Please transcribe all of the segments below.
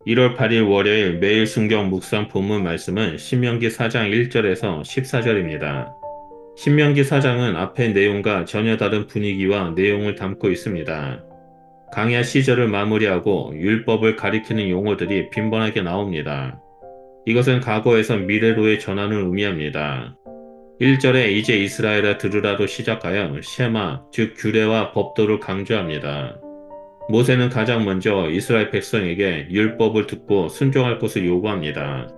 1월 8일 월요일 매일 순경 묵상 본문 말씀은 신명기 4장 1절에서 14절입니다. 신명기 4장은 앞의 내용과 전혀 다른 분위기와 내용을 담고 있습니다. 강야 시절을 마무리하고 율법을 가리키는 용어들이 빈번하게 나옵니다. 이것은 과거에서 미래로의 전환을 의미합니다. 1절에 이제 이스라엘아 들으라로 시작하여 셰마, 즉 규례와 법도를 강조합니다. 모세는 가장 먼저 이스라엘 백성에게 율법을 듣고 순종할 것을 요구합니다.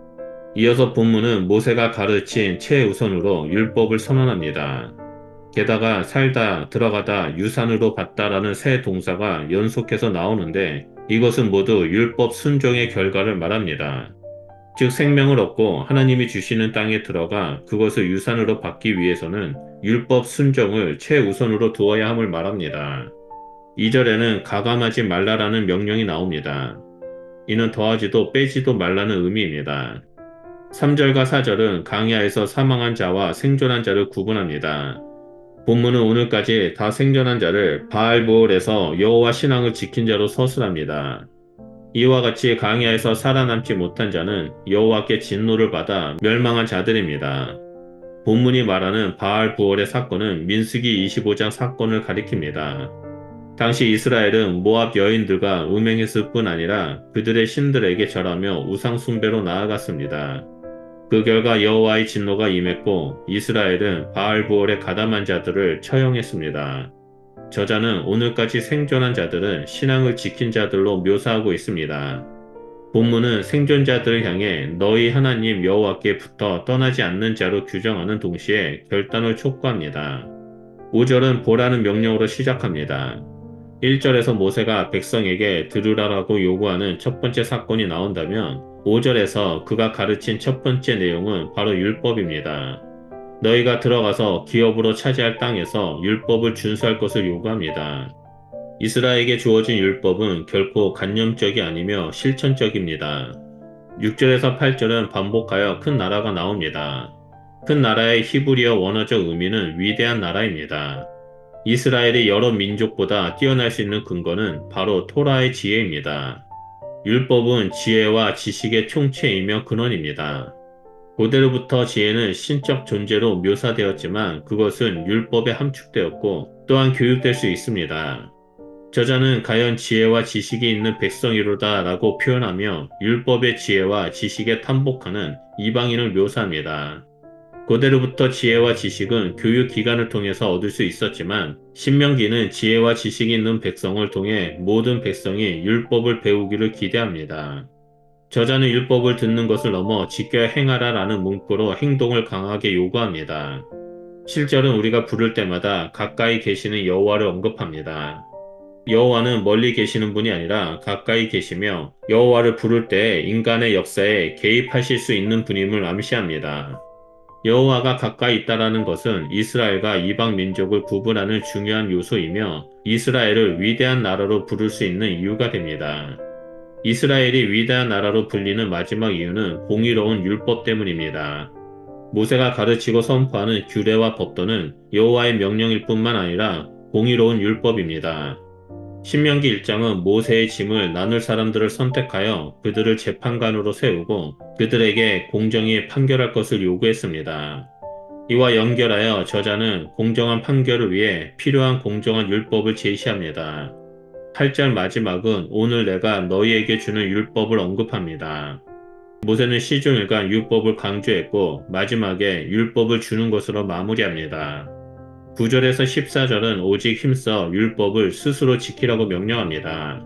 이어서 본문은 모세가 가르친 최우선으로 율법을 선언합니다. 게다가 살다, 들어가다, 유산으로 받다라는 세 동사가 연속해서 나오는데 이것은 모두 율법 순종의 결과를 말합니다. 즉 생명을 얻고 하나님이 주시는 땅에 들어가 그것을 유산으로 받기 위해서는 율법 순종을 최우선으로 두어야 함을 말합니다. 2절에는 가감하지 말라라는 명령이 나옵니다. 이는 더하지도 빼지도 말라는 의미입니다. 3절과 4절은 강야에서 사망한 자와 생존한 자를 구분합니다. 본문은 오늘까지 다 생존한 자를 바알보올에서 여호와 신앙을 지킨 자로 서술합니다. 이와 같이 강야에서 살아남지 못한 자는 여호와께 진노를 받아 멸망한 자들입니다. 본문이 말하는 바알부올의 사건은 민수기 25장 사건을 가리킵니다. 당시 이스라엘은 모압 여인들과 음행했을 뿐 아니라 그들의 신들에게 절하며 우상 숭배로 나아갔습니다. 그 결과 여호와의 진노가 임했고 이스라엘은 바알부올에 가담한 자들을 처형했습니다. 저자는 오늘까지 생존한 자들은 신앙을 지킨 자들로 묘사하고 있습니다. 본문은 생존자들을 향해 너희 하나님 여호와께 붙어 떠나지 않는 자로 규정하는 동시에 결단을 촉구합니다. 5절은 보라는 명령으로 시작합니다. 1절에서 모세가 백성에게 들으라라고 요구하는 첫 번째 사건이 나온다면 5절에서 그가 가르친 첫 번째 내용은 바로 율법입니다. 너희가 들어가서 기업으로 차지할 땅에서 율법을 준수할 것을 요구합니다. 이스라엘에게 주어진 율법은 결코 관념적이 아니며 실천적입니다. 6절에서 8절은 반복하여 큰 나라가 나옵니다. 큰 나라의 히브리어 원어적 의미는 위대한 나라입니다. 이스라엘이 여러 민족보다 뛰어날 수 있는 근거는 바로 토라의 지혜입니다. 율법은 지혜와 지식의 총체이며 근원입니다. 고대로부터 지혜는 신적 존재로 묘사되었지만 그것은 율법에 함축되었고 또한 교육될 수 있습니다. 저자는 가연 지혜와 지식이 있는 백성이로다 라고 표현하며 율법의 지혜와 지식에 탐복하는 이방인을 묘사합니다. 고대로부터 지혜와 지식은 교육기관을 통해서 얻을 수 있었지만 신명기는 지혜와 지식이 있는 백성을 통해 모든 백성이 율법을 배우기를 기대합니다. 저자는 율법을 듣는 것을 넘어 지켜야 행하라 라는 문구로 행동을 강하게 요구합니다. 7절은 우리가 부를 때마다 가까이 계시는 여호와를 언급합니다. 여호와는 멀리 계시는 분이 아니라 가까이 계시며 여호와를 부를 때 인간의 역사에 개입하실 수 있는 분임을 암시합니다. 여호와가 가까이 있다라는 것은 이스라엘과 이방 민족을 구분하는 중요한 요소이며 이스라엘을 위대한 나라로 부를 수 있는 이유가 됩니다. 이스라엘이 위대한 나라로 불리는 마지막 이유는 공의로운 율법 때문입니다. 모세가 가르치고 선포하는 규례와 법도는 여호와의 명령일 뿐만 아니라 공의로운 율법입니다. 신명기 1장은 모세의 짐을 나눌 사람들을 선택하여 그들을 재판관으로 세우고 그들에게 공정히 판결할 것을 요구했습니다. 이와 연결하여 저자는 공정한 판결을 위해 필요한 공정한 율법을 제시합니다. 8절 마지막은 오늘 내가 너희에게 주는 율법을 언급합니다. 모세는 시종일관 율법을 강조했고 마지막에 율법을 주는 것으로 마무리합니다. 9절에서 14절은 오직 힘써 율법을 스스로 지키라고 명령합니다.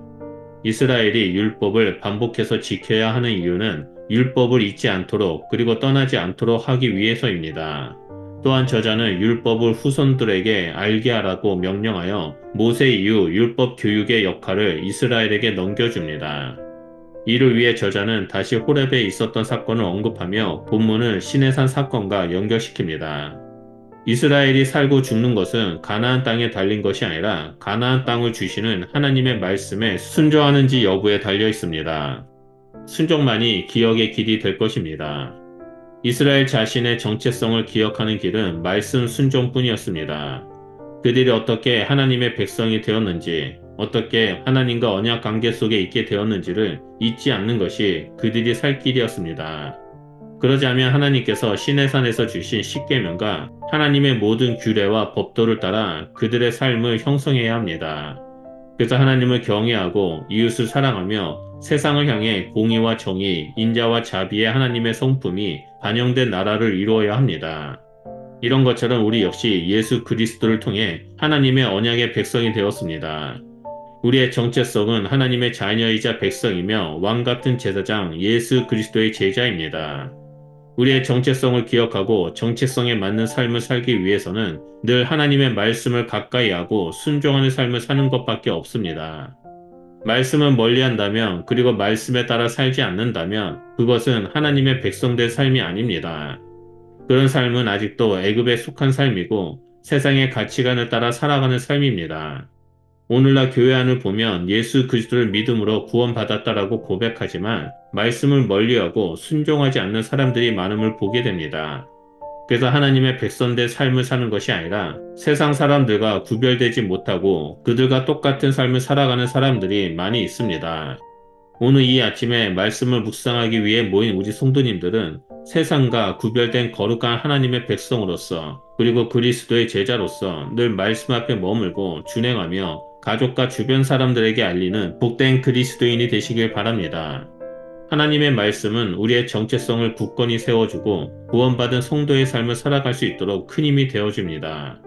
이스라엘이 율법을 반복해서 지켜야 하는 이유는 율법을 잊지 않도록 그리고 떠나지 않도록 하기 위해서입니다. 또한 저자는 율법을 후손들에게 알게 하라고 명령하여 모세 이후 율법 교육의 역할을 이스라엘에게 넘겨줍니다. 이를 위해 저자는 다시 호렙에 있었던 사건을 언급하며 본문을 시내산 사건과 연결시킵니다. 이스라엘이 살고 죽는 것은 가나안 땅에 달린 것이 아니라 가나안 땅을 주시는 하나님의 말씀에 순종하는지 여부에 달려 있습니다. 순종만이 기억의 길이 될 것입니다. 이스라엘 자신의 정체성을 기억하는 길은 말씀 순종뿐이었습니다. 그들이 어떻게 하나님의 백성이 되었는지, 어떻게 하나님과 언약 관계 속에 있게 되었는지를 잊지 않는 것이 그들이 살 길이었습니다. 그러지 않으면 하나님께서 시내산에서 주신 십계명과 하나님의 모든 규례와 법도를 따라 그들의 삶을 형성해야 합니다. 그래서 하나님을 경외하고 이웃을 사랑하며 세상을 향해 공의와 정의, 인자와 자비의 하나님의 성품이 반영된 나라를 이루어야 합니다. 이런 것처럼 우리 역시 예수 그리스도를 통해 하나님의 언약의 백성이 되었습니다. 우리의 정체성은 하나님의 자녀이자 백성이며 왕 같은 제사장 예수 그리스도의 제자입니다. 우리의 정체성을 기억하고 정체성에 맞는 삶을 살기 위해서는 늘 하나님의 말씀을 가까이 하고 순종하는 삶을 사는 것밖에 없습니다. 말씀을 멀리한다면 그리고 말씀에 따라 살지 않는다면 그것은 하나님의 백성된 삶이 아닙니다. 그런 삶은 아직도 애굽에 속한 삶이고 세상의 가치관을 따라 살아가는 삶입니다. 오늘날 교회 안을 보면 예수 그리스도를 믿음으로 구원받았다라고 고백하지만 말씀을 멀리하고 순종하지 않는 사람들이 많음을 보게 됩니다. 그래서 하나님의 백성된 삶을 사는 것이 아니라 세상 사람들과 구별되지 못하고 그들과 똑같은 삶을 살아가는 사람들이 많이 있습니다. 오늘 이 아침에 말씀을 묵상하기 위해 모인 우리 성도님들은 세상과 구별된 거룩한 하나님의 백성으로서 그리고 그리스도의 제자로서 늘 말씀 앞에 머물고 준행하며 가족과 주변 사람들에게 알리는 복된 그리스도인이 되시길 바랍니다. 하나님의 말씀은 우리의 정체성을 굳건히 세워주고 구원받은 성도의 삶을 살아갈 수 있도록 큰 힘이 되어줍니다.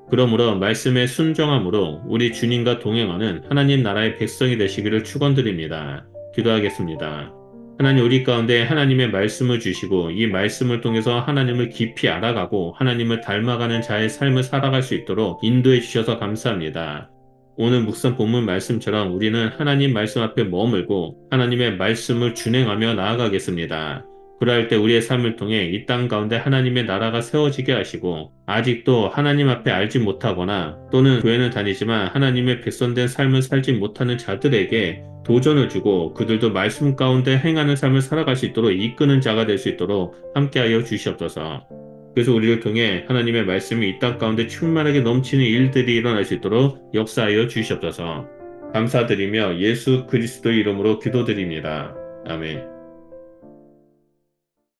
그러므로 말씀에 순종함으로 우리 주님과 동행하는 하나님 나라의 백성이 되시기를 축원드립니다. 기도하겠습니다. 하나님, 우리 가운데 하나님의 말씀을 주시고 이 말씀을 통해서 하나님을 깊이 알아가고 하나님을 닮아가는 자의 삶을 살아갈 수 있도록 인도해 주셔서 감사합니다. 오늘 묵상 본문 말씀처럼 우리는 하나님 말씀 앞에 머물고 하나님의 말씀을 준행하며 나아가겠습니다. 그러할 때 우리의 삶을 통해 이 땅 가운데 하나님의 나라가 세워지게 하시고 아직도 하나님 앞에 알지 못하거나 또는 교회는 다니지만 하나님의 백성된 삶을 살지 못하는 자들에게 도전을 주고 그들도 말씀 가운데 행하는 삶을 살아갈 수 있도록 이끄는 자가 될 수 있도록 함께하여 주시옵소서. 그래서 우리를 통해 하나님의 말씀이 이 땅 가운데 충만하게 넘치는 일들이 일어날 수 있도록 역사하여 주시옵소서. 감사드리며 예수 그리스도의 이름으로 기도드립니다. 아멘.